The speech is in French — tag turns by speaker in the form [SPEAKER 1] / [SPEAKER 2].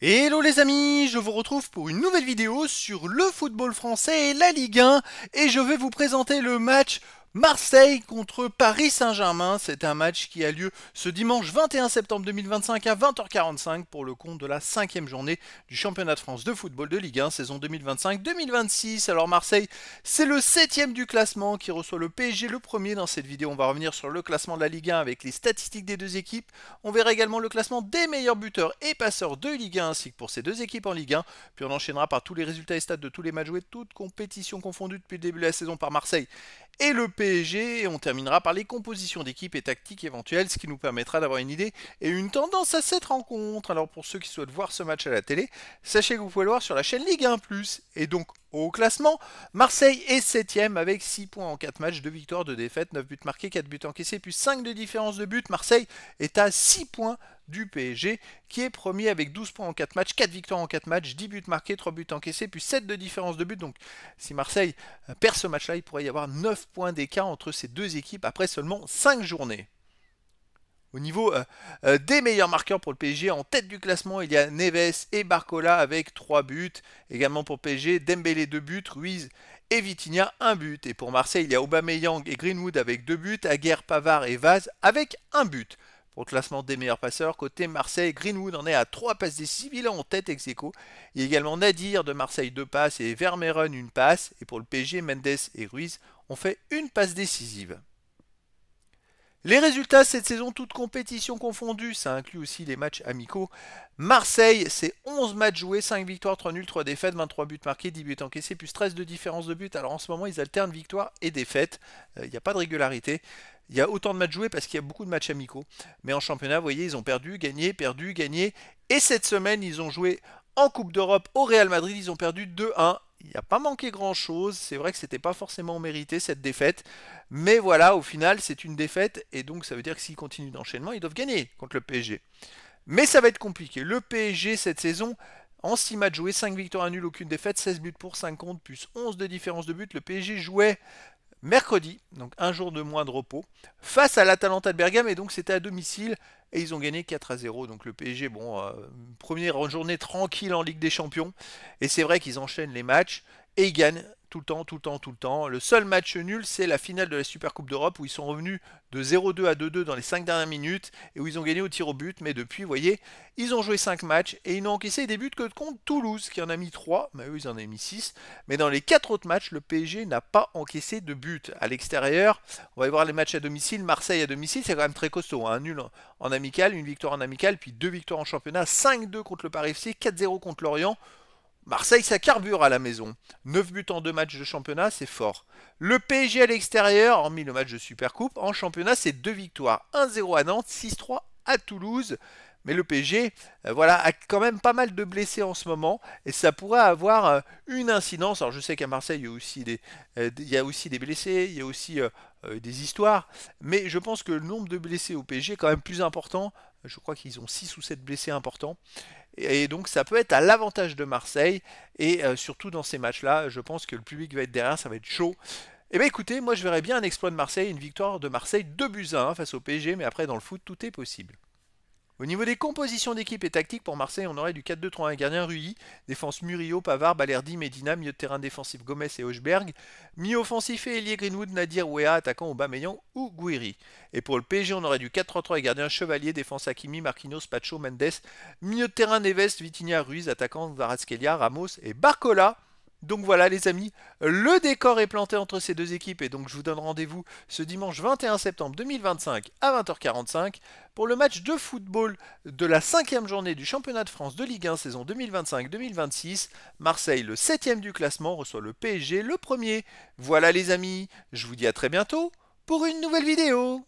[SPEAKER 1] Hello les amis, je vous retrouve pour une nouvelle vidéo sur le football français et la Ligue 1 et je vais vous présenter le match Marseille contre Paris Saint-Germain. C'est un match qui a lieu ce dimanche 21 septembre 2025 à 20h45 pour le compte de la 5e journée du championnat de France de football de Ligue 1 saison 2025-2026. Alors Marseille, c'est le 7e du classement qui reçoit le PSG le premier. Dans cette vidéo, on va revenir sur le classement de la Ligue 1 avec les statistiques des deux équipes. On verra également le classement des meilleurs buteurs et passeurs de Ligue 1 ainsi que pour ces deux équipes en Ligue 1. Puis on enchaînera par tous les résultats et stats de tous les matchs joués, toutes compétitions confondues depuis le début de la saison par Marseille et le PSG. Et on terminera par les compositions d'équipes et tactiques éventuelles, ce qui nous permettra d'avoir une idée et une tendance à cette rencontre. Alors pour ceux qui souhaitent voir ce match à la télé, sachez que vous pouvez le voir sur la chaîne Ligue 1+. Et donc au classement, Marseille est 7ème avec 6 points en 4 matchs, 2 victoires, 2 défaites, 9 buts marqués, 4 buts encaissés, plus 5 de différence de but. Marseille est à 6 points du PSG qui est premier avec 12 points en 4 matchs, 4 victoires en 4 matchs, 10 buts marqués, 3 buts encaissés, puis 7 de différence de but. Donc si Marseille perd ce match-là, il pourrait y avoir 9 points d'écart entre ces deux équipes après seulement 5 journées. Au niveau des meilleurs marqueurs pour le PSG, en tête du classement, il y a Neves et Barcola avec 3 buts. Également pour le PSG, Dembélé 2 buts, Ruiz et Vitinha 1 but. Et pour Marseille, il y a Aubameyang et Greenwood avec 2 buts, Aguerd, Pavard et Vaz avec 1 but. Pour le classement des meilleurs passeurs, côté Marseille, Greenwood en est à 3 passes décisives, il est en tête ex aequo. Il y a également Nadir de Marseille 2 passes et Vermeeren 1 passe. Et pour le PSG, Mendes et Ruiz ont fait 1 passe décisive. Les résultats cette saison, toutes compétitions confondues, ça inclut aussi les matchs amicaux. Marseille, c'est 11 matchs joués, 5 victoires, 3 nuls, 3 défaites, 23 buts marqués, 10 buts encaissés, plus 13 de différence de but. Alors en ce moment, ils alternent victoires et défaites. Il n'y a pas de régularité. Il y a autant de matchs joués parce qu'il y a beaucoup de matchs amicaux. Mais en championnat, vous voyez, ils ont perdu, gagné. Et cette semaine, ils ont joué en Coupe d'Europe au Real Madrid, ils ont perdu 2-1. Il n'y a pas manqué grand-chose. C'est vrai que c'était pas forcément mérité cette défaite. Mais voilà, au final, c'est une défaite. Et donc, ça veut dire que s'ils continuent d'enchaînement, ils doivent gagner contre le PSG. Mais ça va être compliqué. Le PSG, cette saison, en 6 matchs joués, 5 victoires, 1 nul, aucune défaite, 16 buts pour, 5 contre, plus 11 de différence de but. Le PSG jouait mercredi, donc un jour de moins de repos, face à l'Atalanta de Bergame, et donc c'était à domicile, et ils ont gagné 4-0. Donc le PSG, bon, première journée tranquille en Ligue des Champions, et c'est vrai qu'ils enchaînent les matchs, et ils gagnent tout le temps. Le seul match nul, c'est la finale de la Super Coupe d'Europe, où ils sont revenus de 0-2 à 2-2 dans les 5 dernières minutes, et où ils ont gagné au tir au but, mais depuis, vous voyez, ils ont joué 5 matchs, et ils n'ont encaissé des buts que contre Toulouse, qui en a mis 3, mais eux, ils en ont mis 6. Mais dans les 4 autres matchs, le PSG n'a pas encaissé de but. À l'extérieur, on va y voir les matchs à domicile. Marseille à domicile, c'est quand même très costaud. Un nul en amical, une victoire en amical, puis 2 victoires en championnat. 5-2 contre le Paris FC, 4-0 contre Lorient. Marseille, ça carbure à la maison. 9 buts en 2 matchs de championnat, c'est fort. Le PSG à l'extérieur, hormis le match de Supercoupe, en championnat, c'est 2 victoires. 1-0 à Nantes, 6-3 à Toulouse. Mais le PSG, voilà, a quand même pas mal de blessés en ce moment et ça pourrait avoir une incidence. Alors je sais qu'à Marseille, il y a aussi des blessés, il y a aussi des histoires, mais je pense que le nombre de blessés au PSG est quand même plus important. Je crois qu'ils ont 6 ou 7 blessés importants. Et donc ça peut être à l'avantage de Marseille. Et surtout dans ces matchs-là, je pense que le public va être derrière, ça va être chaud. Eh bien écoutez, moi je verrais bien un exploit de Marseille, une victoire de Marseille 2-1 face au PSG, mais après dans le foot, tout est possible. Au niveau des compositions d'équipe et tactiques, pour Marseille, on aurait du 4-2-3-1 gardien Rui, défense Murillo, Pavard, Balerdi, Medina, milieu de terrain défensif Gomez et Hochberg, milieu offensif et ailier Greenwood, Nadir, Wea, attaquant Aubameyang ou Guiri. Et pour le PSG, on aurait du 4-3-3 et gardien Chevalier, défense Hakimi, Marquinhos, Pacho, Mendes, milieu de terrain Neves, Vitinha, Ruiz, attaquant Kvaratskhelia, Ramos et Barcola. Donc voilà les amis, le décor est planté entre ces deux équipes et donc je vous donne rendez-vous ce dimanche 21 septembre 2025 à 20h45 pour le match de football de la 5e journée du championnat de France de Ligue 1 saison 2025-2026. Marseille, le 7e du classement, reçoit le PSG, le premier. Voilà les amis, je vous dis à très bientôt pour une nouvelle vidéo.